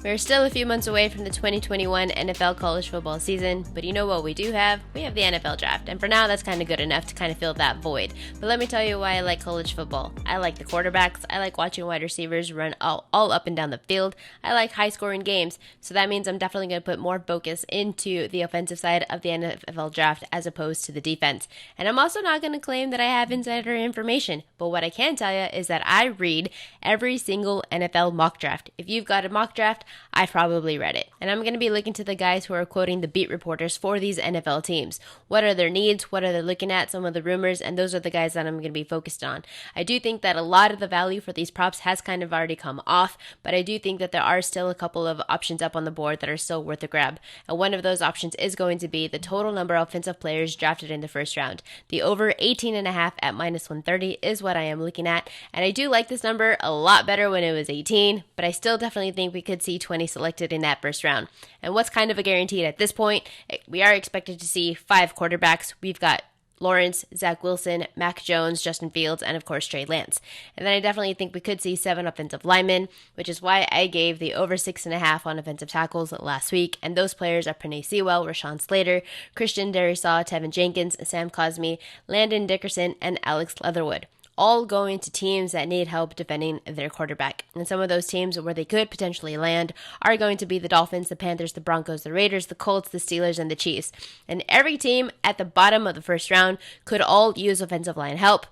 We're still a few months away from the 2021 NFL college football season, but you know what we do have? We have the NFL draft, and for now that's kind of good enough to kind of fill that void. But let me tell you why I like college football. I like the quarterbacks, I like watching wide receivers run all up and down the field, I like high-scoring games, so that means I'm definitely going to put more focus into the offensive side of the NFL draft as opposed to the defense. And I'm also not going to claim that I have insider information, but what I can tell you is that I read every single NFL mock draft. If you've got a mock draft, I've probably read it. And I'm going to be looking to the guys who are quoting the beat reporters for these NFL teams. What are their needs? What are they looking at? Some of the rumors, and those are the guys that I'm going to be focused on. I do think that a lot of the value for these props has kind of already come off, but I do think that there are still a couple of options up on the board that are still worth a grab. And one of those options is going to be the total number of offensive players drafted in the first round. The over 18.5 at minus 130 is what I am looking at, and I do like this number a lot better when it was 18, but I still definitely think we could see 20 selected in that first round. And what's kind of a guaranteed at this point, we are expected to see 5 quarterbacks. We've got Lawrence, Zach Wilson, Mac Jones, Justin Fields, and of course Trey Lance. And then I definitely think we could see 7 offensive linemen, which is why I gave the over 6.5 on offensive tackles last week. And those players are Penei Sewell, Rashawn Slater, Christian Darrisaw, Tevin Jenkins, Sam Cosmi, Landon Dickerson, and Alex Leatherwood, all going to teams that need help defending their quarterback. And some of those teams where they could potentially land are going to be the Dolphins, the Panthers, the Broncos, the Raiders, the Colts, the Steelers, and the Chiefs. And every team at the bottom of the first round could all use offensive line help.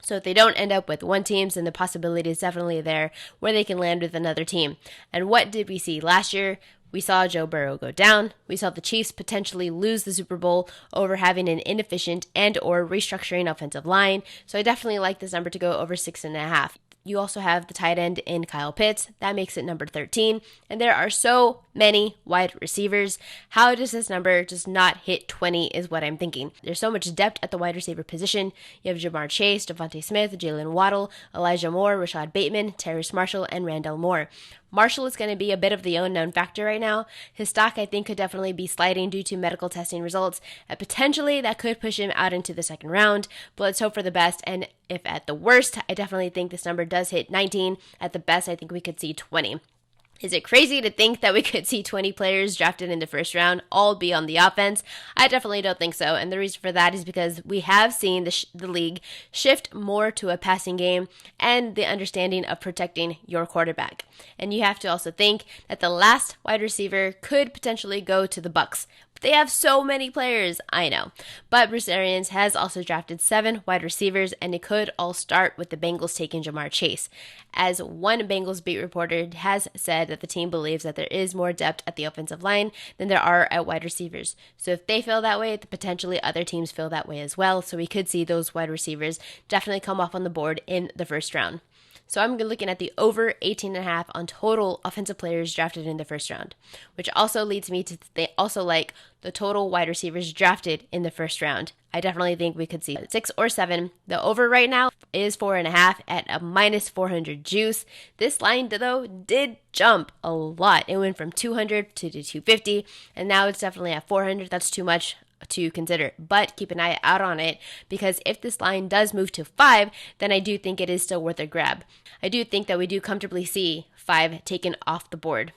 So if they don't end up with one team, then the possibility is definitely there where they can land with another team. And what did we see last year? We saw Joe Burrow go down. We saw the Chiefs potentially lose the Super Bowl over having an inefficient and or restructuring offensive line. So I definitely like this number to go over 6.5. You also have the tight end in Kyle Pitts. That makes it number 13. And there are so many wide receivers. How does this number just not hit 20 is what I'm thinking. There's so much depth at the wide receiver position. You have Jamar Chase, Devontae Smith, Jalen Waddle, Elijah Moore, Rashad Bateman, Terrace Marshall, and Randall Moore. Marshall is going to be a bit of the unknown factor right now. His stock, I think, could definitely be sliding due to medical testing results, and potentially that could push him out into the second round, but let's hope for the best. And if at the worst, I definitely think this number does hit 19. At the best, I think we could see 20. Is it crazy to think that we could see 20 players drafted in the first round all be on the offense? I definitely don't think so, and the reason for that is because we have seen the league shift more to a passing game and the understanding of protecting your quarterback. And you have to also think that the last wide receiver could potentially go to the Bucs. They have so many players, I know. But Bruce Arians has also drafted 7 wide receivers, and it could all start with the Bengals taking Jamar Chase. As one Bengals beat reporter has said that the team believes that there is more depth at the offensive line than there are at wide receivers. So if they feel that way, potentially other teams feel that way as well. So we could see those wide receivers definitely come off on the board in the first round. So I'm looking at the over 18.5 on total offensive players drafted in the first round, which also leads me to also like the total wide receivers drafted in the first round. I definitely think we could see 6 or 7. The over right now is 4.5 at a minus 400 juice. This line, though, did jump a lot. It went from 200 to 250, and now it's definitely at 400. That's too much to consider, but keep an eye out on it, because if this line does move to 5, then I do think it is still worth a grab. I do think that we do comfortably see 5 taken off the board.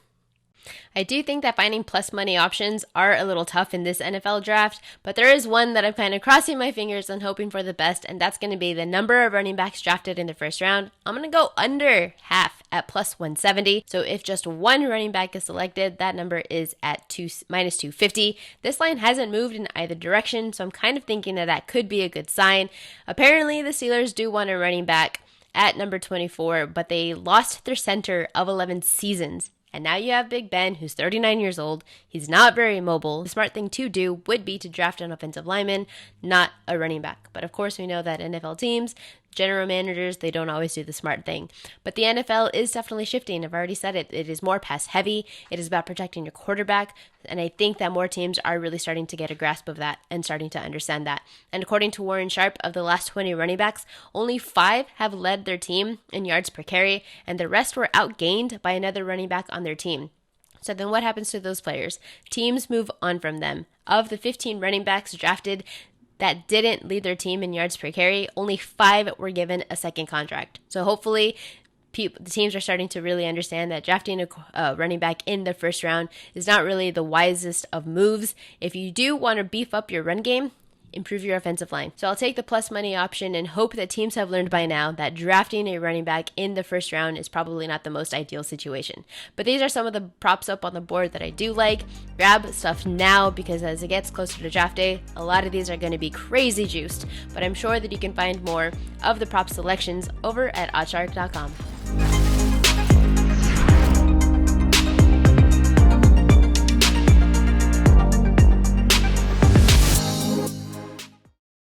I do think that finding plus money options are a little tough in this NFL draft, but there is one that I'm kind of crossing my fingers and hoping for the best, and that's going to be the number of running backs drafted in the first round. I'm going to go under half at plus 170. So if just one running back is selected, that number is at minus 250. This line hasn't moved in either direction, so I'm kind of thinking that that could be a good sign. Apparently, the Steelers do want a running back at number 24, but they lost their center of 11 seasons. And now you have Big Ben, who's 39 years old. He's not very mobile. The smart thing to do would be to draft an offensive lineman, not a running back. But of course, we know that NFL teams, general managers, they don't always do the smart thing. But the NFL is definitely shifting. I've already said it. It is more pass heavy. It is about protecting your quarterback. And I think that more teams are really starting to get a grasp of that and starting to understand that. And according to Warren Sharp, of the last 20 running backs, only 5 have led their team in yards per carry, and the rest were outgained by another running back on their team. So then what happens to those players? Teams move on from them. Of the 15 running backs drafted that didn't lead their team in yards per carry, only 5 were given a second contract. So hopefully the teams are starting to really understand that drafting a running back in the first round is not really the wisest of moves. If you do want to beef up your run game, improve your offensive line. So I'll take the plus money option and hope that teams have learned by now that drafting a running back in the first round is probably not the most ideal situation. But these are some of the props up on the board that I do like. Grab stuff now because as it gets closer to draft day, a lot of these are going to be crazy juiced. But I'm sure that you can find more of the prop selections over at oddshark.com.